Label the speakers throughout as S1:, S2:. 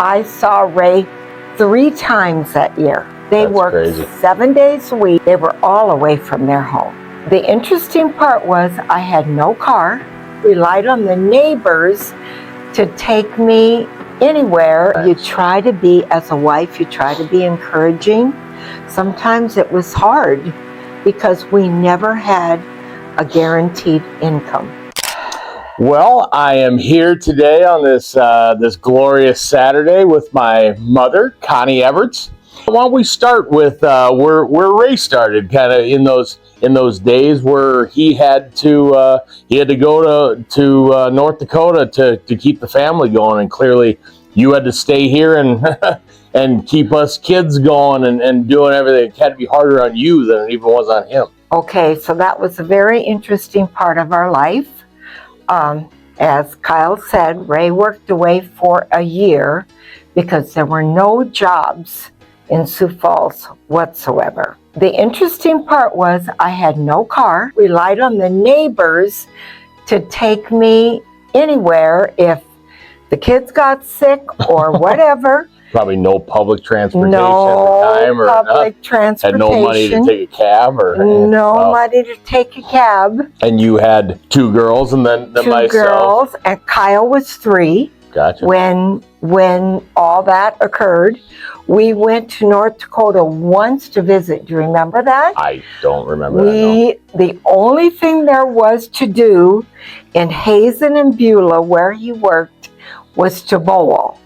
S1: I saw Ray 3 times that year. They
S2: That's
S1: worked
S2: crazy.
S1: 7 days a week. They were all away from their home. The interesting part was I had no car, relied on the neighbors to take me anywhere.
S2: Nice.
S1: You try to be, as a wife, you try to be encouraging. Sometimes it was hard because we never had a guaranteed income.
S2: Well, I am here today on this glorious Saturday with my mother, Connie Everts. Why don't we start with where Ray started, kind of in those days where he had to go to North Dakota to keep the family going, and clearly you had to stay here and and keep us kids going and doing everything. It had to be harder on you than it even was on him.
S1: Okay, so that was a very interesting part of our life. As Kyle said, Ray worked away for a year because there were no jobs in Sioux Falls whatsoever. The interesting part was I had no car, relied on the neighbors to take me anywhere if the kids got sick or whatever.
S2: Probably no public transportation
S1: No
S2: at the time, or
S1: public transportation.
S2: had no money to take a cab, or
S1: no money to take a cab.
S2: And you had 2 girls, and then myself.
S1: 2 girls, and Kyle was 3.
S2: Gotcha.
S1: When all that occurred. We went to North Dakota once to visit. Do you remember that?
S2: I don't remember that. No.
S1: The only thing there was to do in Hazen and Beulah, where he worked, was to bowl.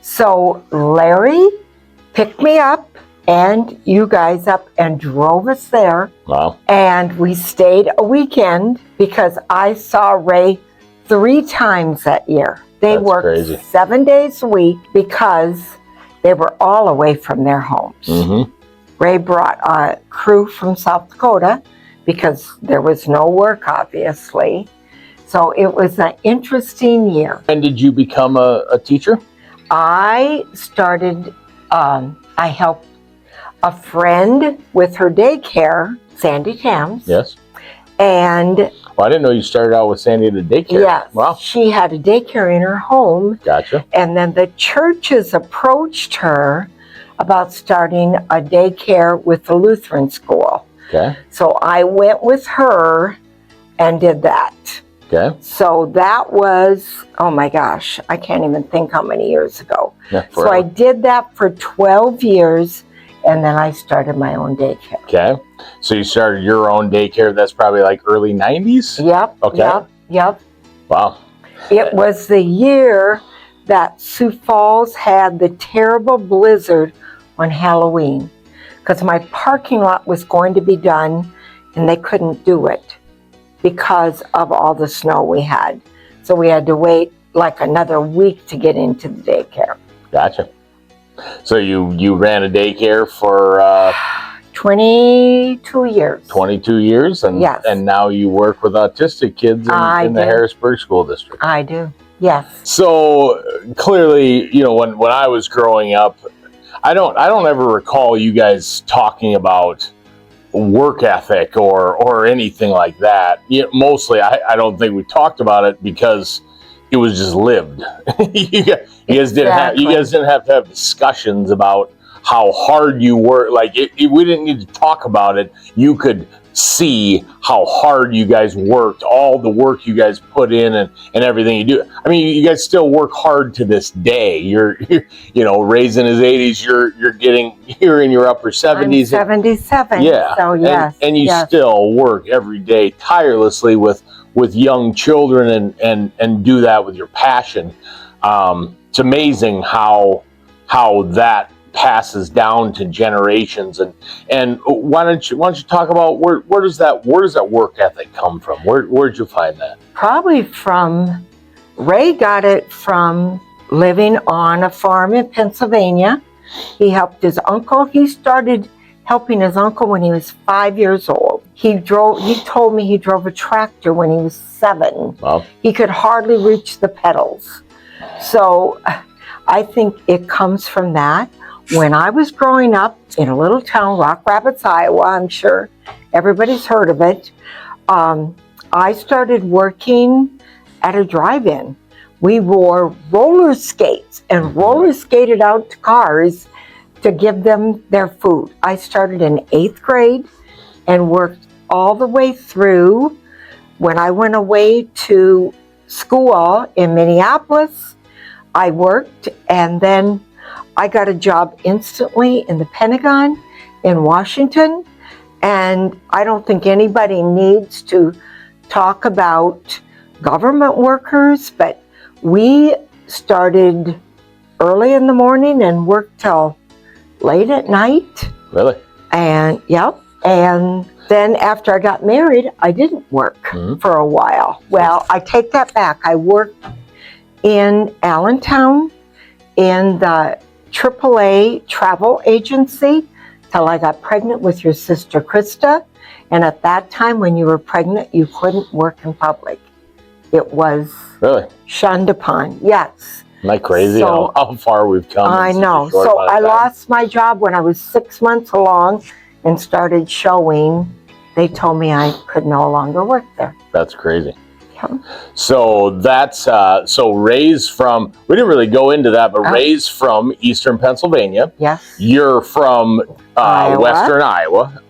S1: So Larry picked me up and you guys up and drove us there.
S2: Wow.
S1: And we stayed a weekend because I saw Ray 3 times that year. They
S2: That's
S1: worked
S2: crazy.
S1: 7 days a week because they were all away from their homes.
S2: Mm-hmm.
S1: Ray brought a crew from South Dakota because there was no work, obviously. So it was an interesting year.
S2: And did you become a teacher?
S1: I started, I helped a friend with her daycare, Sandy Tams.
S2: Yes.
S1: And
S2: well, I didn't know you started out with Sandy at a daycare.
S1: yes,
S2: Wow.
S1: she had a daycare in her home.
S2: Gotcha.
S1: And then the churches approached her about starting a daycare with the Lutheran school.
S2: Okay.
S1: So I went with her and did that.
S2: Okay.
S1: So that was, oh my gosh, I can't even think how many years ago.
S2: Yeah,
S1: so I did that for 12 years, and then I started my own daycare.
S2: Okay. So you started your own daycare. That's probably like early 90s?
S1: Yep.
S2: Okay.
S1: Yep.
S2: Wow.
S1: It was the year that Sioux Falls had the terrible blizzard on Halloween, because my parking lot was going to be done, and they couldn't do it because of all the snow we had. So we had to wait like another week to get into the daycare.
S2: Gotcha. So you ran a daycare for
S1: 22 years.
S2: 22 years, and
S1: yes.
S2: And now you work with autistic kids in the Harrisburg School District.
S1: I do. Yes.
S2: So clearly, you know, when I was growing up, I don't ever recall you guys talking about work ethic or anything like that. Mostly, I don't think we talked about it because it was just lived. you guys didn't have to have discussions about how hard you work. Like we didn't need to talk about it. You could see how hard you guys worked, all the work you guys put in, and everything you do. I mean, you guys still work hard to this day. You're Ray's in his 80s. You're in your upper 70s.
S1: I'm 77.
S2: Yeah.
S1: So yes.
S2: And you still work every day tirelessly with young children and do that with your passion. It's amazing how that passes down to generations. And why don't you talk about where does that work ethic come from? Where'd you find that?
S1: Probably from, Ray got it from living on a farm in Pennsylvania. He helped his uncle. He started helping his uncle when he was 5 years old. He told me he drove a tractor when he was 7.
S2: Wow.
S1: He could hardly reach the pedals. So I think it comes from that. When I was growing up in a little town, Rock Rapids, Iowa, I'm sure everybody's heard of it, I started working at a drive-in we wore roller skates and roller skated out to cars to give them their food. I started in 8th grade and worked all the way through. When I went away to school in Minneapolis, I worked, and then I got a job instantly in the Pentagon in Washington. And I don't think anybody needs to talk about government workers, but we started early in the morning and worked till late at night.
S2: Really?
S1: And yep. And then after I got married, I didn't work for a while. Well, I take that back. I worked in Allentown in the AAA travel agency till I got pregnant with your sister Krista. And at that time, when you were pregnant, you couldn't work in public. It was
S2: really
S1: shunned upon. Yes.
S2: Isn't that crazy
S1: So,
S2: how far we've come?
S1: I know. So I lost my job when I was 6 months along and started showing. They told me I could no longer work there.
S2: That's crazy.
S1: Yeah.
S2: So that's so Ray's from, we didn't really go into that, but Ray's from Eastern Pennsylvania.
S1: Yes.
S2: You're from Western Iowa,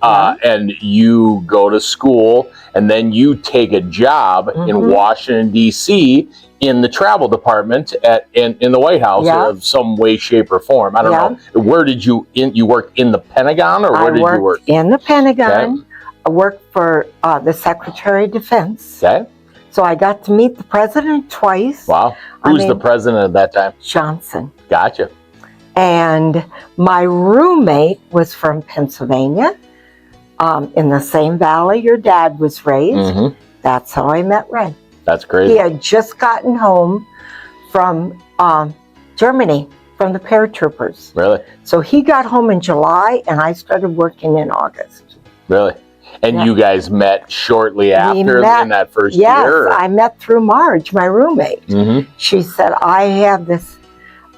S2: and you go to school, and then you take a job in Washington, D.C. in the travel department in the White House of some way, shape, or form. I don't know. Where did you worked in the Pentagon, or where did you work?
S1: In the Pentagon. Okay. I worked for the Secretary of Defense.
S2: Okay.
S1: So I got to meet the president twice.
S2: Wow. Who's the president at that time?
S1: Johnson.
S2: Gotcha.
S1: And my roommate was from Pennsylvania, in the same valley your dad was raised. That's how I met Ray.
S2: That's crazy.
S1: He had just gotten home from Germany, from the paratroopers.
S2: Really?
S1: So he got home in July, and I started working in August.
S2: Really? And you guys met shortly after in that first year?
S1: Yes, I met through Marge, my roommate. She said, I have this,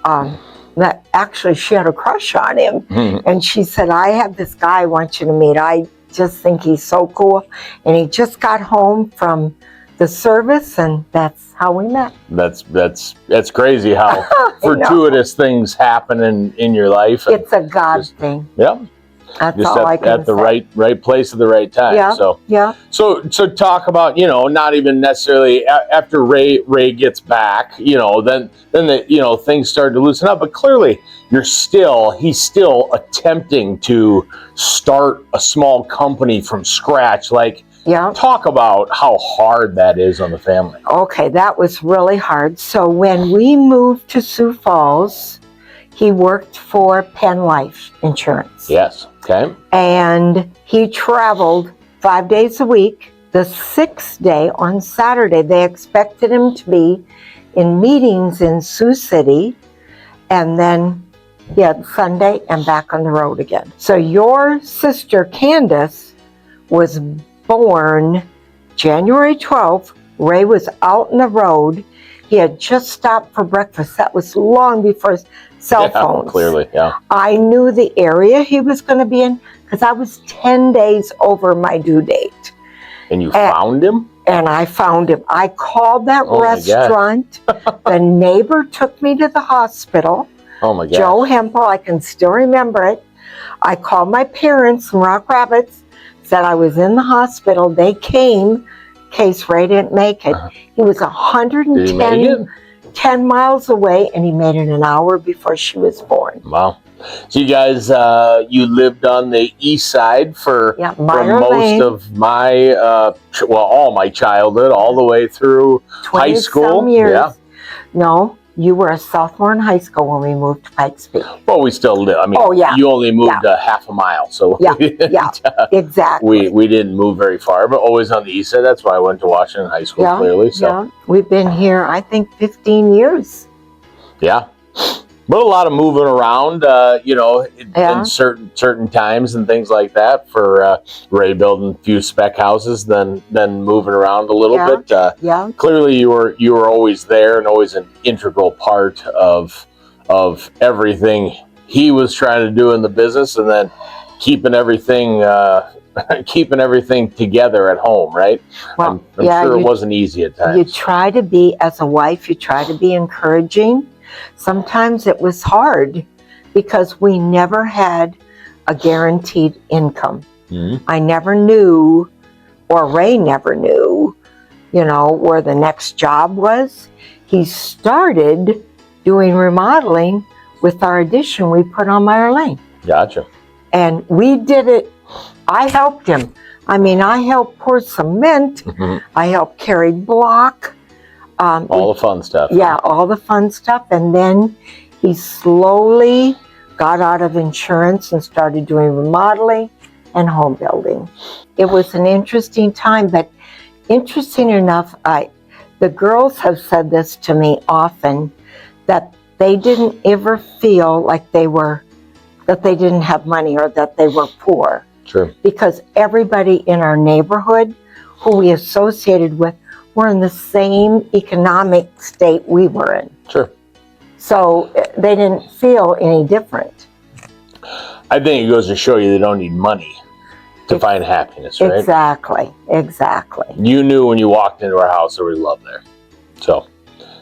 S1: that actually she had a crush on him. And she said, I have this guy I want you to meet. I just think he's so cool. And he just got home from the service, and that's how we met. That's crazy how fortuitous things happen in your life. It's a God thing.
S2: Yeah.
S1: That's
S2: just
S1: all I can
S2: at the
S1: say.
S2: right place at the right time.
S1: Yeah.
S2: So talk about, not even necessarily after Ray gets back, then the things started to loosen up. But clearly, he's still attempting to start a small company from scratch. Talk about how hard that is on the family.
S1: Okay, that was really hard. So when we moved to Sioux Falls, he worked for Penn Life Insurance.
S2: Yes. Okay.
S1: And he traveled 5 days a week. The 6th day, on Saturday, they expected him to be in meetings in Sioux City, and then he had Sunday and back on the road again. So your sister Candace was born January 12th. Ray was out on the road. He had just stopped for breakfast. That was long before cell phones.
S2: Clearly, yeah.
S1: I knew the area he was going to be in because I was 10 days over my due date.
S2: And you found him?
S1: And I found him. I called that restaurant. The neighbor took me to the hospital.
S2: Oh my God.
S1: Joe Hempel, I can still remember it. I called my parents from Rock Rapids, said I was in the hospital. They came in case Ray didn't make it. He was 10 miles away, and he made it an hour before she was born.
S2: Wow. So you guys, you lived on the east side for most of my, all my childhood, all the way through high school.
S1: Some years. Yeah. No, you were a sophomore in high school when we moved to Pikes Peak.
S2: Well, we still live. I mean, you only moved a half a mile, so
S1: exactly.
S2: We didn't move very far, but always on the east side. That's why I went to Washington High School, clearly. So
S1: we've been here, I think, 15 years.
S2: Yeah. But a lot of moving around, in certain times and things like that. For Ray building a few spec houses, then moving around a little bit. Clearly, you were always there and always an integral part of everything he was trying to do in the business, and then keeping everything keeping everything together at home, right?
S1: Well,
S2: I'm sure it wasn't easy at times.
S1: You try to be, as a wife, you try to be encouraging. Sometimes it was hard because we never had a guaranteed income. I never knew, or Ray never knew, where the next job was. He started doing remodeling with our addition we put on Meyer Lane.
S2: Gotcha.
S1: And we did it. I helped him. I mean, I helped pour cement. I helped carry block.
S2: All the fun stuff.
S1: Yeah, all the fun stuff. And then he slowly got out of insurance and started doing remodeling and home building. It was an interesting time, but interesting enough, the girls have said this to me often, that they didn't ever feel like that they didn't have money or that they were poor.
S2: True. Because
S1: everybody in our neighborhood who we associated with were in the same economic state we were in.
S2: Sure.
S1: So they didn't feel any different.
S2: I think it goes to show you they don't need money to find happiness, right?
S1: Exactly.
S2: You knew when you walked into our house there was love there. So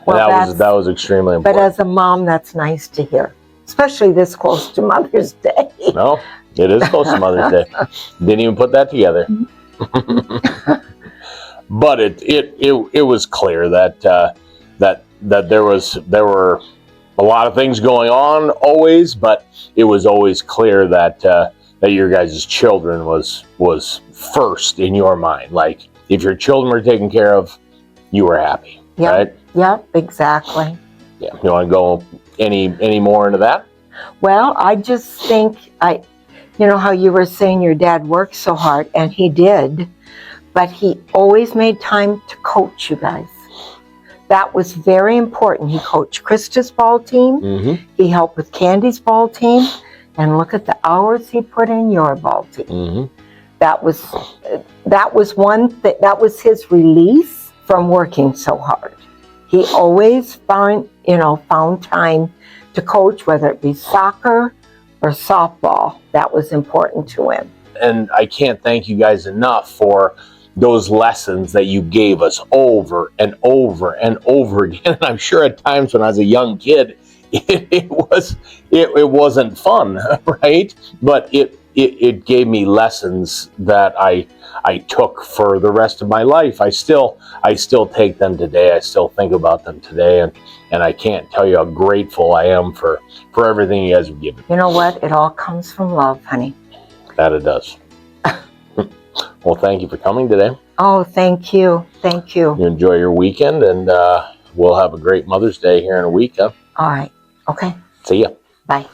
S2: that was extremely important.
S1: But as a mom, that's nice to hear, especially this close to Mother's Day.
S2: No, it is close to Mother's Day. Didn't even put that together. But it was clear that there were a lot of things going on always, but it was always clear that your guys' children was first in your mind. Like, if your children were taken care of, you were happy, right?
S1: Yep, exactly.
S2: Yeah. You want to go any more into that?
S1: Well, I just think how you were saying your dad worked so hard, and he did, but he always made time to coach you guys. That was very important. He coached Krista's ball team. He helped with Candy's ball team. And look at the hours he put in your ball team. That was one thing. That was his release from working so hard. He always found time to coach, whether it be soccer or softball. That was important to him.
S2: And I can't thank you guys enough for those lessons that you gave us over and over and over again. And I'm sure at times when I was a young kid, it wasn't fun, right? But it gave me lessons that I took for the rest of my life. I still take them today. I still think about them today, and I can't tell you how grateful I am for everything you guys have given.
S1: You know what? It all comes from love, honey.
S2: That it does. Well, thank you for coming today.
S1: Oh, thank you. Thank you.
S2: You enjoy your weekend, and we'll have a great Mother's Day here in a week, huh?
S1: All right. Okay.
S2: See ya.
S1: Bye.